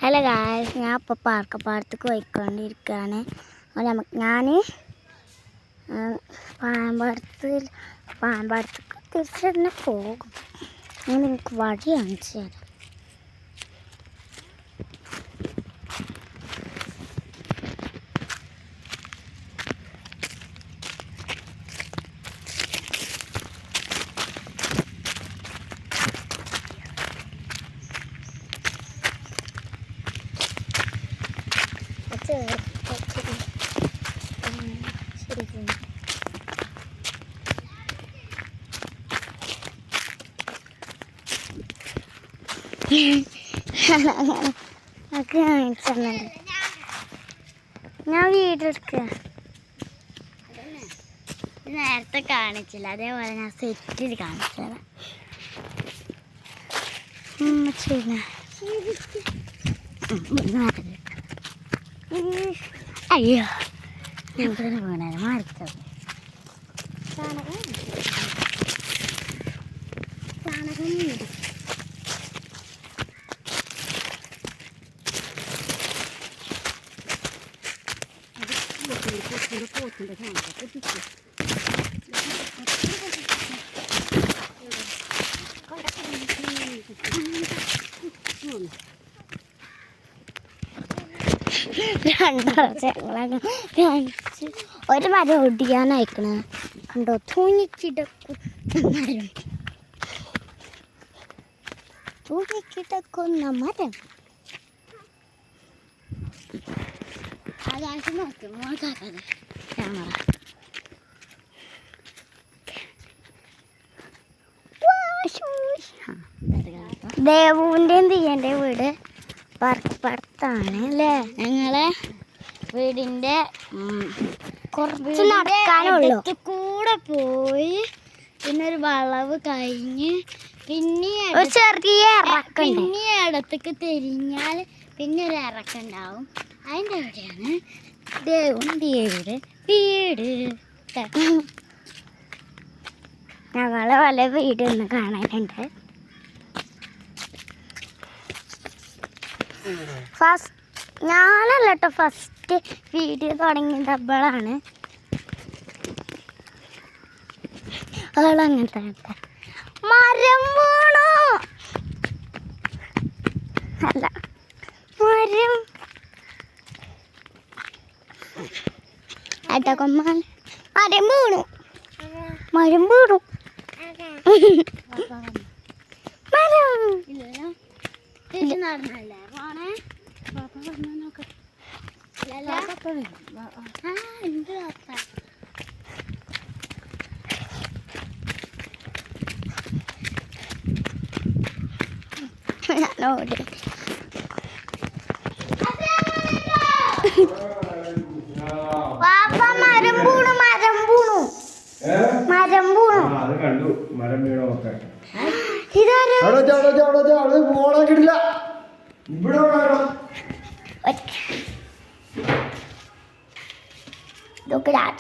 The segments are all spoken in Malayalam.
ഹലോ ഗായ്സ്, ഞാൻ ഇപ്പോൾ പാർക്കപ്പാടത്തേക്ക് പോയിക്കൊണ്ടിരിക്കുകയാണ്. ഞാൻ പാമ്പാടത്തേക്ക് തിരിച്ചു തന്നെ പോകും. ഞാൻ നിങ്ങൾക്ക് വഴി കാണിച്ചു തരാം. ഞാൻ വീടെടുക്കുക നേരത്തെ കാണിച്ചില്ല, അതേപോലെ ഞാൻ സെറ്റിൽ കാണിച്ചത്. അയ്യോ ഞങ്ങൾക്ക് വീണാൽ മരത്തത് ചാണകം പോത്തിന്റെ ചാണകം ഒരു മരം ഒടിയാനയക്കണ കണ്ടോ, തൂങ്ങിക്കിടക്കുന്ന മരം. ആകാശം നോക്കി മോൾക്കാക്കത് ക്യാമറ. ദേവുവിൻ്റെ തീയൻ്റെ വീട് പാർക്കപ്പാടത്താണ് അല്ലേ? ഞങ്ങളെ വീടിൻ്റെ കുറച്ച് നടക്കാനുള്ളൂ. കൂടെ പോയി പിന്നെ ഒരു വളവ് കഴിഞ്ഞ് പിന്നെ ചെറിയ ഇറക്കം, പിന്നെ ഇടത്തേക്ക് തിരിഞ്ഞാൽ പിന്നെ ഒരു ഇറക്കുണ്ടാവും. അതിൻ്റെ അവിടെയാണ് ദേവുൻ്റെ വീട്. ഞങ്ങളെ പല വീട് ഒന്ന് കാണാനുണ്ട്. ഞാനല്ല കേട്ടോ ഫസ്റ്റ് വീഡിയോ തുടങ്ങിയത് അവളാണ്. അവളങ്ങനത്തെ മരം വീണു അല്ല മരം ഏട്ടക്കൊമ്മാൻ മരം വീണു മരം വീണു മരം നടന്നല്ലേ മരം വീണു മരം വീണു മരം വീണു അത് കണ്ടു. മരം വീണൊക്കെ ഓണാക്കിട്ടില്ല. ഇവിടെ ഇതൊക്കെ നല്ല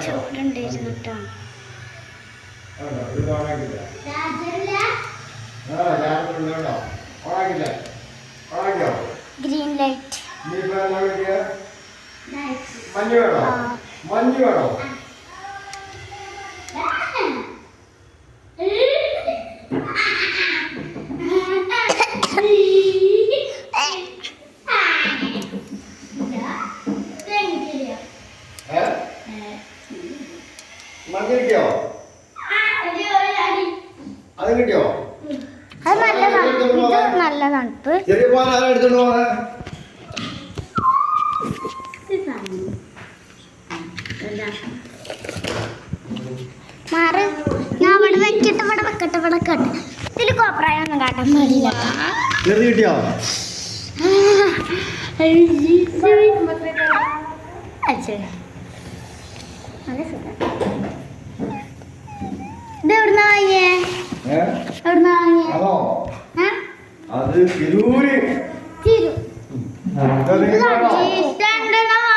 ചൂടുണ്ടായിരുന്നു കേട്ടോ. ഗ്രീൻ ലൈറ്റ് മഞ്ഞ് വേണോ? മഞ്ഞ് കിട്ടിയോ? അത് കിട്ടിയോ? അത് നല്ല തണുപ്പ്. മാറ്, ഞാൻ ഇവിടെ വെച്ചിട്ട് ഇവിടെ വെക്കട്ടെ. ഇതിൽ കോപ്രായൊന്നും കാട്ടാൻ പാടില്ല. കിട്ടിയോ? ഇതെവിടുന്നാ വാങ്ങിയേ?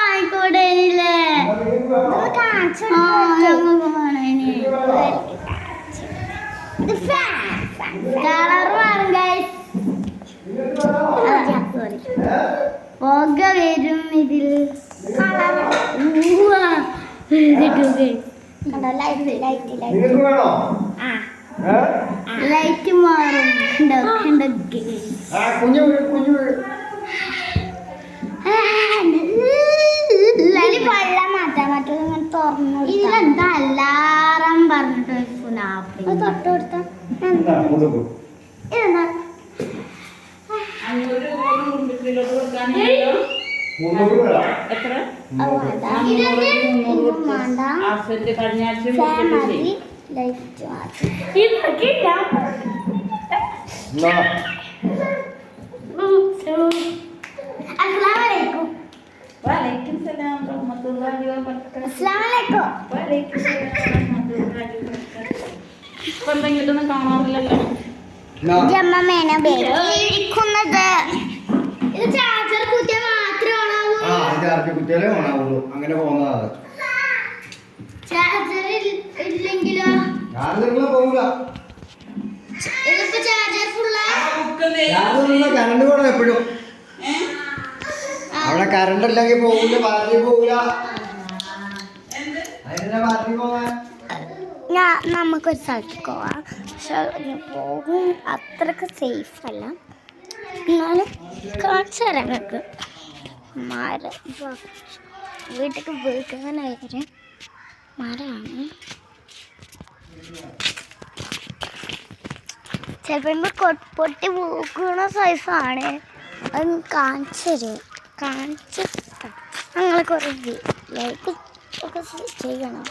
വാങ്ങിക്കൂടേനില്ലേ? കണ്ടോ ലൈറ്റ് ലൈറ്റ് ലൈറ്റ് നിങ്ങൾക്ക് വേണോ? ആ ലൈറ്റ് മാറും കണ്ടോ കണ്ടോ ആ കുഞ്ഞു കുഞ്ഞു വെള്ളം മാറ്റാൻ മറ്റത് ഇങ്ങനെ തുറന്നു ഇതിലെന്താ അലാറം പറഞ്ഞിട്ട് തൊട്ട് കൊടുത്ത ഇതെന്താ എന്തെങ്കിലും കാണാറില്ലല്ലോ. ഇത് ചാർജർ കുത്തിയാൽ മാത്രമേ ഓണാവുള്ളൂ. അങ്ങനെ പോകുന്നതാണ്. ചാർജർ ഇല്ലെങ്കിലോ പോകില്ല. ഇതിപ്പോ ചാർജർ ഫുള്ളാ കറണ്ട് പോകണം എപ്പോഴും. അവിടെ കറണ്ട് ഇല്ലെങ്കിൽ പോകില്ല, ബാറ്ററി പോകില്ല. അതിന്റെ ബാറ്ററി പോകാൻ നമുക്കൊരു സ്ഥലത്ത് പോവാം. പക്ഷെ പോകും അത്രക്ക് സേഫ് അല്ല, എന്നാലും കാണിച്ചു തരാം ഞങ്ങൾക്ക്. മരം വീട്ടിലേക്ക് വീഴ്ക്കാനായിട്ട് മരമാണ്. ചിലപ്പോൾ പൊട്ടി വീക്കണ സൈസാണ്. അത് കാണിച്ചു തരും. കാണിച്ച് ഞങ്ങൾ കുറേ ലൈക്ക് ഒക്കെ ചെയ്യണം.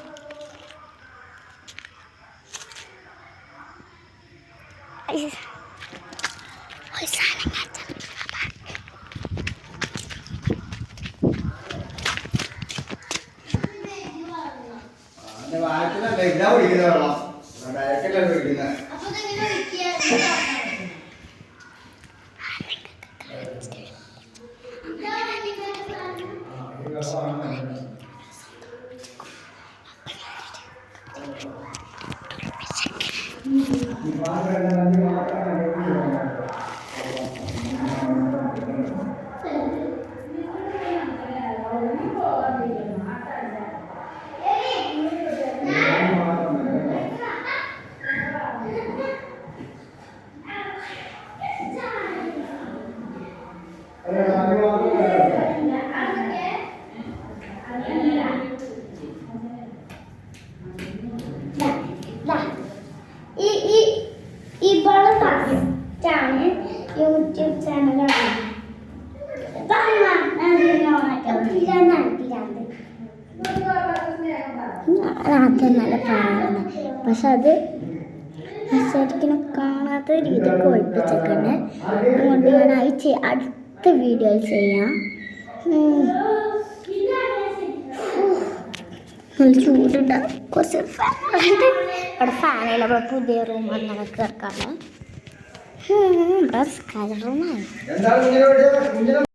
യൂട്യൂബ് ചാനലാണ്. അത് നല്ല പാടാണ്, പക്ഷെ അത് ശരിക്കും കാണാത്ത രീതിക്ക് ഒഴിപ്പിച്ചൊക്കെയുണ്ട്. അതുകൊണ്ട് ഞാൻ അടുത്ത വീഡിയോയിൽ ചെയ്യാം. നല്ല ചൂടുണ്ട്. കുറച്ച് ഇവിടെ ഫാനില്ല. ഇവിടെ പുതിയ റൂം അങ്ങനെ കേൾക്കാറ്. ഇവിടെ സ്കൈ റൂമാണ്.